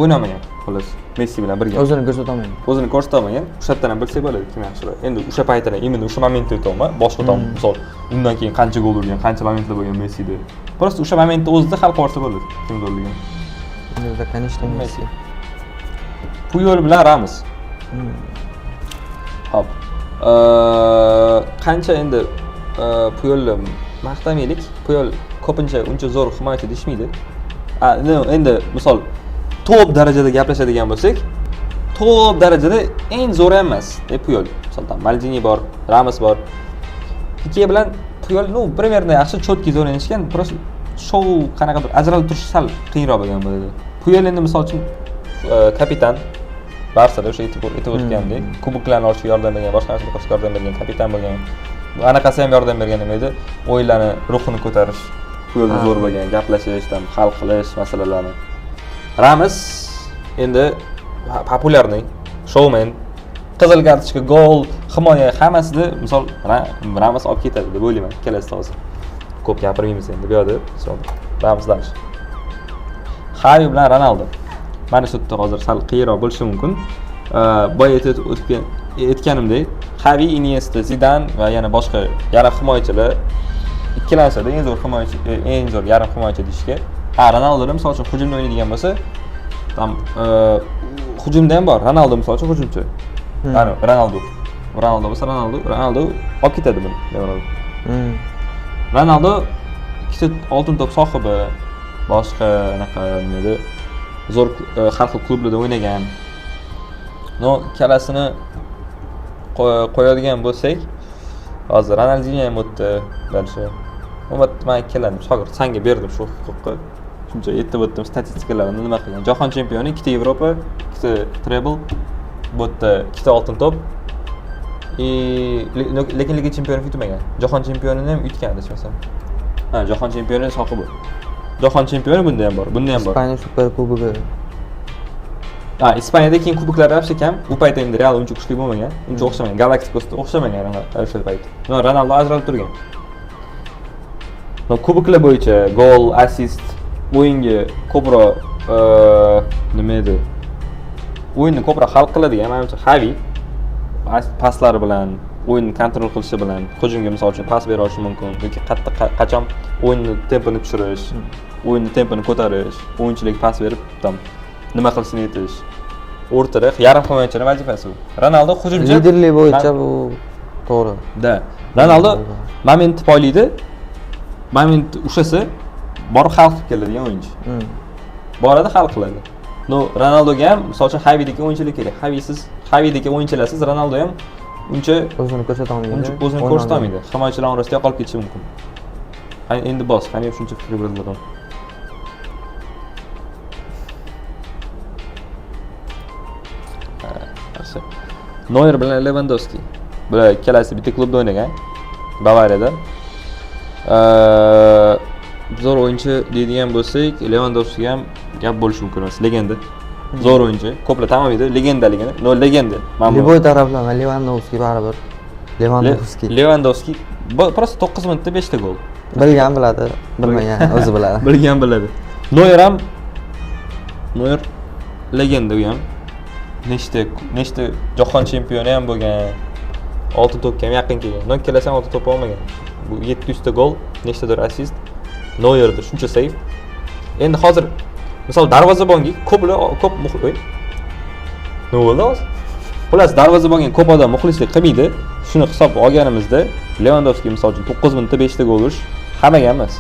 o'ynamagan, xolos. Messi bilan birga.
O'zini ko'rsatolmagan.
O'zini ko'rsatolmagan. O'sha yerdan ham bilsak bo'ladi kim yaxshiroq. Endi o'sha paytdan, endi o'sha momentda o'tolma, boshqa tom, misol, undan keyin qancha gol urgan, qancha momentlar bo'lgan Messida. Просто o'sha momentda o'zida hal qilsa bo'ladi, kim zo'rligini.
Endi конечно Messi.
Puyol bilan Ramos. Hop. Qancha endi Puyolni maqtamaylik. Puyol ko'pincha uncha zo'r himoyachi deyishmaydi. Endi misol top darajada gaplashadigan bo'lsak, top darajada eng zo'ri emas, Puyol. Misoldan Maldini bor, Ramos bor. Pike bilan Puyol, primerda yaxshi, cho'tki zo'r o'ynashgan, просто show qanaqadir ajralib turish sal qiyinroq bo'lgan bo'ladi. Puyol endi misol uchun kapitan Barsada o'sha aytib o'tgandek, kuboklarni olishga yordam bergan, boshqa narsalarga qo'shib yordam bergan, kapitan bo'lgan. Anaqasi ham yordam bergan nima edi? O'yinlarni ruhini ko'tarish, Puyolda zo'r bo'lgan, gaplashishdan, hal qilish masalalarni. Ramos endi populyarniy, showman, qizil kartochka, gol, himoya hammasida misol Ramos olib ketadi deb o'ylayman, ikkalasi hozir. Ko'p gapirmaymiz endi bu yerda. Ramoslar. Xavi bilan Ronaldo. Mana shu yerda hozir sal qiyinroq bo'lishi mumkin. Boya aytganimdek, Xavi, Iniesta, Zidane va yana boshqa yarim himoyachilar ikkilanishadi, eng zo'r himoyachi, eng zo'r yarim himoyachi deyishga. Ronaldo misol uchun hujumda o'ynaydigan bo'lsa, tam hujumda ham bor. Ronaldo misol uchun hujumchi. Ya'ni Ronaldo bo'lsa Ronaldo olib ketadi buni, devoradi. Ronaldo ikkita oltin to'p sohibi, boshqa anaqa nima edi? Zo'r har xil klublarda o'ynagan. Ikkalasini qo'yadigan bo'lsak, hozir Ronaldinho ham o'tdi, balki. Men ikkaladim, shogird senga berdim shu huquqni. Shuncha aytib o'tdim statistikalarni nima qilgan. Jahon chempioni, 2 ta Yevropa, 2 ta treble, bu yerda 2 ta oltin to'p. Lekin liga chempioni yutmagan. Jahon chempionini ham yutgan desmasam. Jahon chempioni sohibi. Jahon chempioni bunda ham bor, bunda ham bor.
Ispaniya Super Kubogi.
Ispaniyada keyin kuboklar yaxshi kam. Bu paytda endi Real uncha kuchli bo'lmagan, uncha o'xshamagan, Galacticosga o'xshamagan o'sha payt. Ronaldo ajralib turgan. Kuboklar bo'yicha gol, assist, o'yinga ko'proq nima edi? O'yinni ko'proq hal qiladigan, menimcha Xavi paslar bilan, o'yinni kontrol qilishi bilan, hujumga misol uchun pas bera olishi mumkin yoki qachon o'yinni tempini tushirish, o'yinni tempini ko'tarish, o'yinchilarga pas berib, nima qilishini aytish. O'rtada yarim himoyachining vazifasi bu. Ronaldo hujumchi.
Liderlik bo'yicha bu to'g'ri.
Ronaldo moment poylaydi. Moment ushasa borib hal qilib keladigan o'yinchi. Borada hal qiladi. Ronaldoga ham misol uchun Xavidagi o'yinchilar kerak. Xavidagi o'yinchilarsiz Ronaldo ham uncha
o'zini ko'rsatolmaydi.
O'zini ko'rsatolmaydi. Himoyachilar orasida qolib ketishi mumkin. Endi qani ham shuncha fikr bilan. Neuer bilan Lewandowski. Bular ikkalasi bitta klubda o'ynagan. Bavariyada. Zo'r o'yinchi deydigan bo'lsak, Lewandowski ham gap bo'lishi mumkin emas, legenda. Zo'r o'yinchi. Ko'plar tan olmaydi legendaligini. No legenda.
Liboy taraflama Lewandowski baribir.
Lewandowski просто 9 minutda 5 ta gol.
Bilgan biladi, bilmagan o'zi biladi.
Bilgan biladi. Neuer ham Neuer legenda u ham. Nechta jahon chempioni ham bo'lgan. Oltin to'pga ham yaqin kelgan. Non kelasa oltin to'p olmagan. Bu 700 ta gol, nechtadir assist. Neuerda shuncha save. Endi hozir misol darvozabonga ko'p muxlis. Nima bo'ldi hozir? Xullas darvozabonga ko'p odam muxlislik qilmaydi. Shuni hisobga olganimizda Lewandowski misol uchun 9 minutda 5 ta gol urish hammaga emas.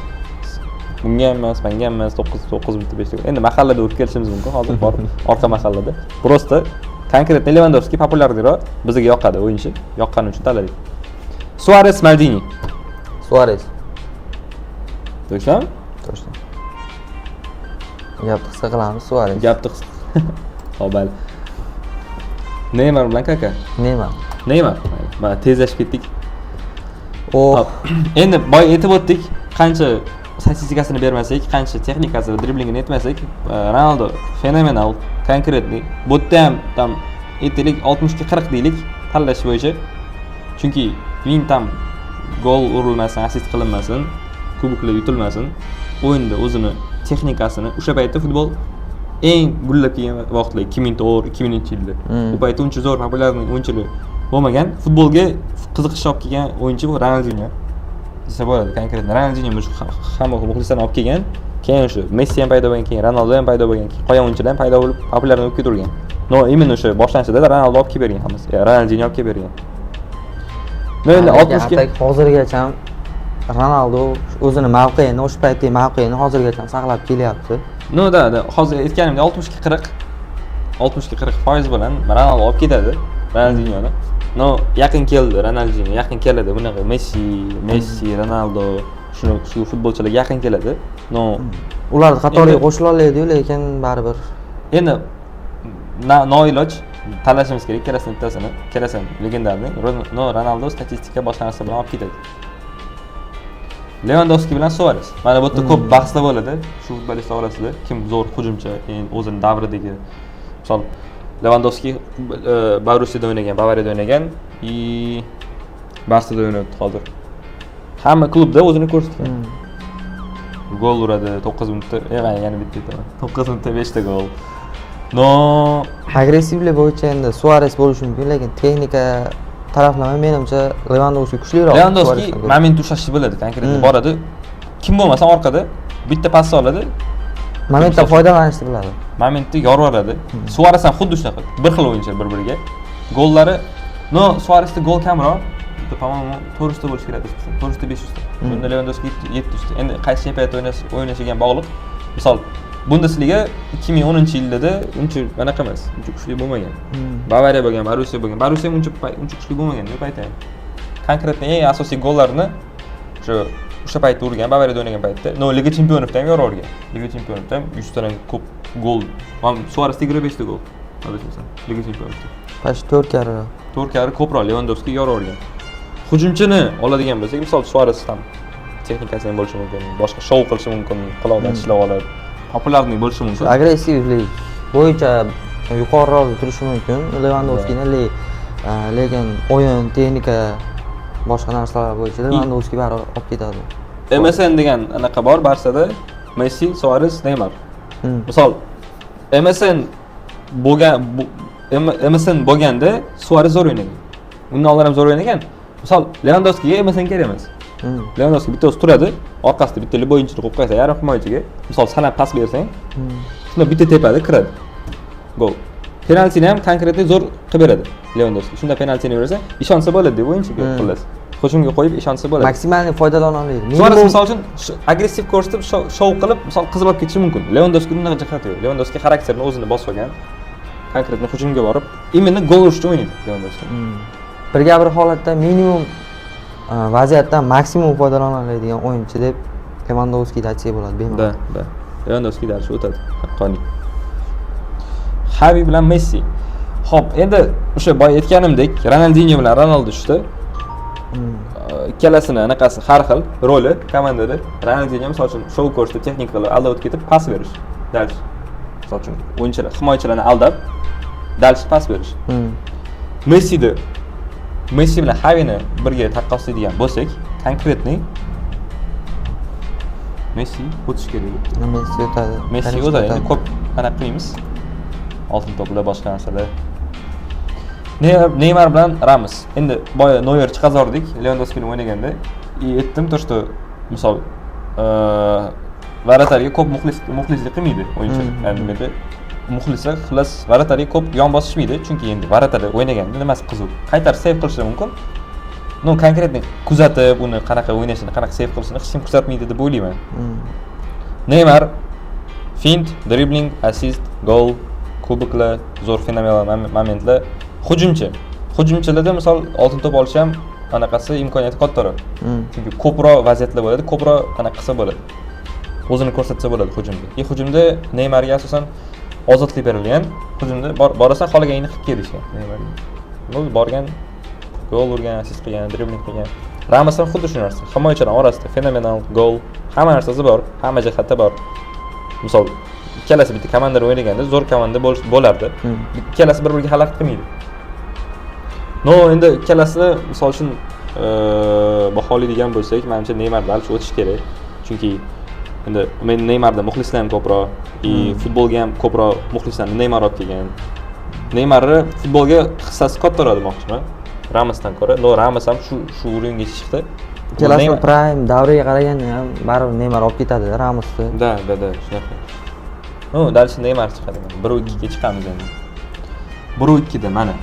Bunga emas, menga emas 9 minutda 5 ta gol. Endi mahallada o'tib kelishimiz mumkin hozir borib orqa mahallada. Просто konkretni Lewandowski populyarroq, bizga yoqadi o'yinchi. Yoqqani uchun tanladik. Suarez, Maldini.
Suarez.
To'g'rimi?
To'g'ri. Gapni qisqa qilamiz Suarez.
Gapni qisqa. Xo'p, Neymar bilan Kaka. Neymar. Mana tezlashib ketdik. Endi boy aytib o'tdik, qancha statistikasini bermasak, qancha texnikasi va driblingini aytmasak, Ronaldo fenomenal, konkretniy. Bu yerda ham tam aytaylik 60 ga 40 deylik tanlash bo'yicha. Chunki win tam gol urilmasin, assist qilinmasin, kuboklar yutilmasin, o'yinda o'zini texnikasini o'sha paytda futbol eng gullab kelgan vaqtlar 2004, 2000-yillar. Bu paytda uncha zo'r populyarniy o'yinchilar bo'lmagan. Futbolga qiziqish olib kelgan o'yinchi bu Ronaldinho. Desa bo'ladi, konkretni Ronaldinho hamma muxlislarni olib kelgan. Keyin o'sha Messi ham paydo bo'lgan, keyin Ronaldo ham paydo bo'lgan, keyin qolgan o'yinchilar ham paydo bo'lib populyarni olib keturgan. No, imенно o'sha boshlanishida Ronaldo olib kelib bergan hammasi. Ronaldinho olib kelib bergan. Endi 60 ga
hozirgacha Ronaldo o'zini mavqeini, o'sha paytdagi mavqeini hozirgacha saqlab kelyapti.
No, da, hozir aytganimdek 60 ga 40% bilan Ronaldo olib ketadi Ronaldinhoni. No, yaqin keldi Ronaldinho, yaqin keladi. Bunaqa Messi, Ronaldo shu futbolchilar yaqin keladi. No,
ularni qatoriga qo'shila oladi-yu, lekin baribir.
Endi noiloj tanlashimiz kerak ikkalasini bittasini. Ikkalasi legendarning. No, Ronaldo statistika boshqa narsa bilan olib ketadi. Lewandowski bilan Suarez. Mana bu yerda ko'p bahslar bo'ladi shu futbolistlar orasida. Kim zo'r hujumchi, o'zining davridagi. Misol Lewandowski Borussiada o'ynagan, Bavariyada o'ynagan, Barselonada o'ynayapti hozir. Hamma klubda o'zini ko'rsatgan. Gol uradi 9 minutda, yana bitta aytaman. 9 minutda 5 ta gol. No,
agressivlik bo'yicha endi Suarez bo'lishi mumkin, lekin texnika taraflama menimcha Lewandowski kuchliroq.
Lewandowski moment ushlashni biladi, konkretni boradi. Kim bo'lmasa orqada bitta pas oladi.
Momentdan foydalanishni biladi.
Momentni yorvoradi. Suarez ham xuddi shunaqa. Bir xil o'yinchi bir-biriga. Gollari, no, Suarezda gol kamroq. По-моему, 400 ta bo'lishi kerak desam, 400 ta 500 ta. Bunda Lewandowski 700 ta. Endi qaysi chempionatda o'ynashiga bog'liq. Misol Bundesliga 2010-yilda uncha anaqa emas, uncha kuchli bo'lmagan. Bavariya bo'lgan, Borussiya bo'lgan. Borussiya uncha kuchli bo'lmagan deb aytayman. Konkretni eng asosiy gollarni o'sha paytda urgan, Bavariyada o'ynagan paytda, no, Liga Chempionatda ham yororgan. Liga Chempionatda ham 100 tadan ko'p gol. Suarez 25 ta gol. Adashmasam, Liga Chempionatda.
Pash 4 karra.
4 karra ko'proq Lewandowski yororgan. Hujumchini oladigan bo'lsak, misol Suarez ham texnikasi ham bo'lishi mumkin, boshqa shou qilishi mumkin, quloqdan tishlab oladi. Populyarniy bo'lishi mumkin.
Agressivlik bo'yicha yuqoriroq turishi mumkin Lewandowskining, lekin o'yin, texnika, boshqa narsalar bo'yicha Lewandowski bari olib ketadi.
MSN degan anaqa bor Barsada, Messi, Suarez, Neymar. Misol MSN bo'lganda Suarez zo'r o'ynagan. Undan oldin ham zo'r o'ynagan. Misol Lewandowskiga MSN kerak emas. Lewandowski bitta o'zi turadi, orqasida bitta o'yinchini qo'yib qo'ysa, yarim himoyachiga, misol sanab pas bersang, shunda bitta tepada kiradi. Gol. Penaltini ham konkretni zo'r qilib beradi Lewandowski. Shunda penaltini bersa, ishonsa bo'ladi deb o'yinchiga xullas. Hujumga qo'yib ishonsa bo'ladi.
Maksimalni foydalana oladi.
Suarez misol uchun agressiv ko'rsatib, shou qilib, misol qizib olib ketishi mumkin. Lewandowski bunday jihati yo'q. Lewandowski xarakterini o'zini bosib olgan. Konkretni hujumga borib, imенно gol urishni o'ynaydi Lewandowski.
Birga bir holatda minimum vaziyatdan maksimum foydalana oladigan o'yinchi deb Lewandowski'ni aytsak bo'ladi, bemalol.
Da. Lewandowski darsi o'tadi, haqqoniy. Xavi bilan Messi. Xo'p, endi o'sha boya aytganimdek, Ronaldinho bilan Ronaldo tushdi. Ikkalasini anaqasi har xil roli komandada. Ronaldinho misol uchun shou ko'rsatib, texnik qilib, aldab o'tib ketib pas berish. Dars. Misol uchun o'yinchilar, himoyachilarni aldab, dalshi pas berish. Messi bilan Xavini birga taqqoslaydigan bo'lsak, konkretniy Messi o'tish kerak.
Messi o'tadi.
Messi o'tadi. Endi ko'p anaqa qilmaymiz. Oltin to'plar, boshqa narsalar. Neymar bilan Ramos. Endi boya Neuer chiqazordik, Lewandowski bilan o'ynaganda. Aytdim, то что misol Varatariga ko'p muxlislik qilmaydi o'yinchi. Ya'ni muxlislar xullas Varatariga ko'p yon bosishmaydi, chunki endi Varatari o'ynaganda nimasi qiziq. Qaytarib save qilishi mumkin. No, konkretni kuzatib, uni qanaqa o'ynashini, qanaqa save qilishini hech kim kuzatmaydi deb o'ylayman. Neymar fint, dribbling, assist, gol, kuboklar, zo'r fenomenal momentlar. Hujumchilarda misol oltin to'p olish ham anaqasi imkoniyati kattaroq. Chunki ko'proq vaziyatlar bo'ladi, ko'proq anaqa qilsa bo'ladi. O'zini ko'rsatsa bo'ladi hujumda. Hujumda Neymarga asosan ozodlik berilgan. Hujumda borasan xohlaganini qilib kelishgan Neymarga. Bu borgan gol urgan, assist qilgan, dribbling qilgan. Ramos ham xuddi shu narsa. Himoyachilar orasida fenomenal gol, hamma narsasi bor, hamma jihati bor. Misol ikkalasi bitta komandada o'ynaganda zo'r komanda bo'lardi. Ikkalasi bir-biriga xalaqit qilmaydi. No, endi ikkalasini misol uchun baholaydigan bo'lsak, menimcha Neymar dalcha o'tish kerak. Chunki endi men Neymarda muxlislar ham ko'proq, futbolga ham ko'proq muxlislarni Neymar olib kelgan. Neymarni futbolga hissasi kattaroq demoqchiman. Ramosdan ko'ra. No, Ramos ham shu o'ringa chiqdi.
Ikkalasi prime davriga qaraganda ham baribir Neymar olib ketadi Ramosni.
Da, shunaqa. No, dalcha Neymar chiqadi. 1-2 ga chiqamiz endi. 1-2 da mana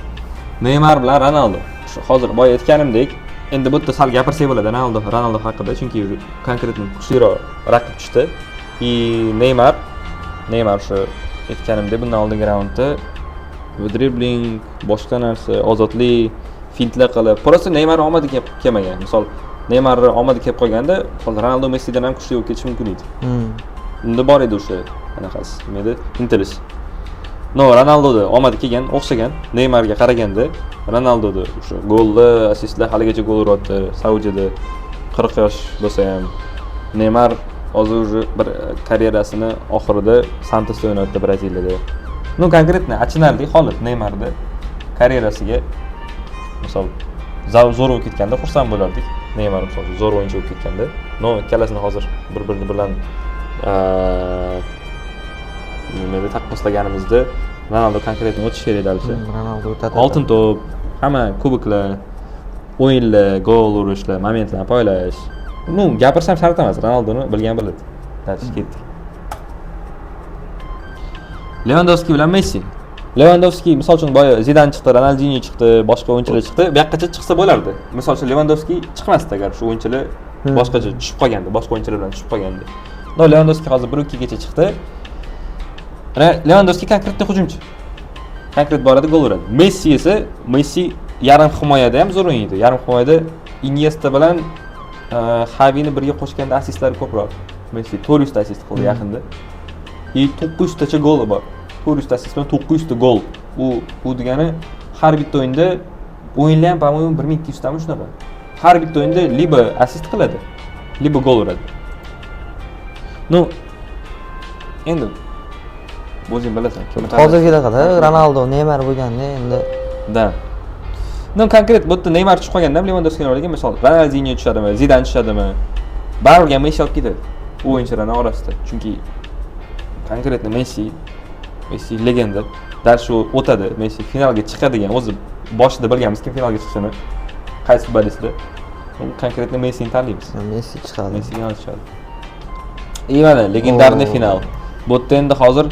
Neymar bilan Ronaldo. Hozir boya aytganimdek, endi bu yerda sal gapirsak bo'ladi Ronaldo haqida, chunki konkretni kuchliroq raqib tushdi. Neymar shu aytganimdek, bundan oldingi raundda dribbling, boshqa narsa, ozodlik, fintlar qilib, просто Neymar omadi kelmagan. Misol Neymar omadi kelib qolganda, Ronaldo Messidan ham kuchli bo'lib ketishi mumkin edi. Unda bor edi o'sha anaqasi, nima edi? Intilish. No, Ronaldoda omadi kelgan, o'xshagan. Neymarga qaraganda, Ronaldoda o'sha gollar, assistlar haligacha gol uryapti. Saudiyada 40 yosh bo'lsa ham Neymar hozir bir karyerasini oxirida Santosda o'ynayapti Braziliyada. No, konkretni achinarli holat Neymarda karyerasiga misol zo'r bo'lib ketganda xursand bo'lardik. Neymar misol zo'r o'yinchi bo'lib ketganda. No, ikkalasini hozir bir-biri bilan nima taqqoslaganimizda Ronaldo konkretni o'tish kerak dalcha.
Ronaldo o'tadi.
Oltin to'p, hamma kuboklar, o'yinlar, gol urishlar, momentlarni poylash. No, gapirsam shart emas, Ronaldoni bilgan biladi. Dalcha ketdik. Lewandowski bilan Messi. Lewandowski misol uchun boya Zidane chiqdi, Ronaldinho chiqdi, boshqa o'yinchilar chiqdi. Bu yoqqacha chiqsa bo'lardi. Misol uchun Lewandowski chiqmasdi agar shu o'yinchilar boshqacha tushib qolganda, boshqa o'yinchilar bilan tushib qolganda. No, Lewandowski hozir 1-2 gacha chiqdi. Lewandowski konkretni hujumchi. Konkret borada gol uradi. Messi yarim himoyada ham zo'r o'ynaydi. Yarim himoyada Iniesta bilan Xavini birga qo'shganda assistlari ko'proq. Messi 400 ta assist qildi yaqinda. 900 tacha goli bor. 400 ta assist bilan 900 ta gol. U degani har bitta o'yinda o'yinlar ham по-моему 1200 tami shunaqa. Har bitta o'yinda liba assist qiladi, liba gol uradi. No, endi o'zing bilasan.
Hozirgi daqiqada Ronaldo, Neymar bo'lganda endi
da. No, konkret bu yerda Neymar tushib qolganda ham Lewandowskining o'rniga misol Ronaldinho tushadimi, Zidane tushadimi? Baribir Messi olib ketadi u o'yinchilarning orasida. Chunki konkretni Messi legenda. Dal shu o'tadi, Messi finalga chiqadigan o'zi boshida bilganmizki finalga chiqishini. Qaysi futbolistda? Konkretni Messini tanlaymiz.
Messi chiqadi.
Messi finalga chiqadi. Mana legendarniy final. Bu yerda endi hozir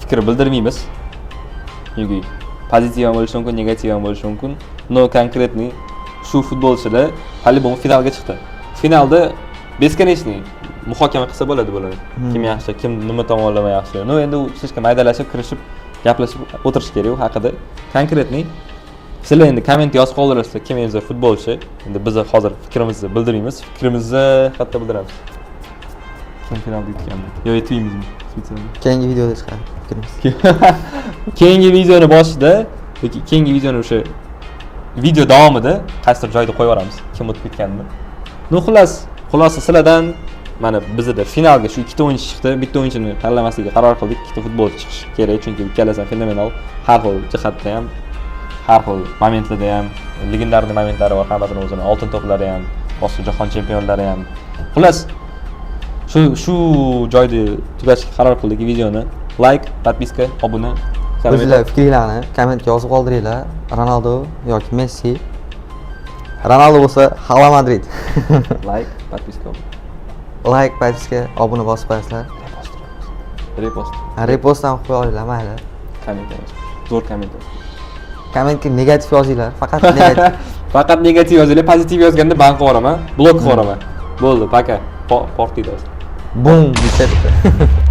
fikr bildirmaymiz. Chunki pozitiv ham bo'lishi mumkin, negativ ham bo'lishi mumkin. No, konkretniy shu futbolchilar по-любому finalga chiqdi. Finalda бесконечный muhokama qilsa bo'ladi bularni. Kim yaxshi, kim nima tomonlama yaxshi. No, endi u hech kim maydalashib, kirishib, gaplashib o'tirish kerak u haqida. Konkretniy sizlar endi komment yozib qoldirasizlar, kim eng zo'r futbolchi. Endi biz hozir fikrimizni bildirmaymiz, fikrimizni hatto bildiramiz. Kim finalda yutganmi? Yo, aytmaymizmi?
Keyingi videoda chiqadi fikrimiz.
Keyingi videoni boshida yoki keyingi videoni o'sha video davomida qaysidir joyda qo'yib yuboramiz, kim o'tib ketganini. No, xulosa sizlardan mana bizda finalga shu ikkita o'yinchi chiqdi. Bitta o'yinchini tanlamaslikka qaror qildik. Ikkita futbolchi chiqishi kerak, chunki ikkalasi ham fenomenal. Har xil jihatda ham, har xil momentlarda ham, legendarniy momentlari bor hammasini o'zini. Oltin to'plari ham, boshqa jahon chempionlari ham. Xullas, shu joyda tugatishga qaror qildik videoni. Like, podpiska, obuna.
O'zinglar fikringlarni kommentga yozib qoldiringlar. Ronaldo yoki Messi. Ronaldo bo'lsa Hala Madrid.
Like, podpiska.
Like, podpiska, obuna bosib qo'yasizlar.
Repost.
Repost ham qo'ya olinglar, mayli.
Komment yoz. Zo'r komment yoz.
Kommentga negativ yozinglar, faqat negativ.
Faqat negativ yozinglar, pozitiv yozganda ban qilib yuboraman, blok qilib yuboraman. Bo'ldi, paka. Portiydi.
Bum, bitta.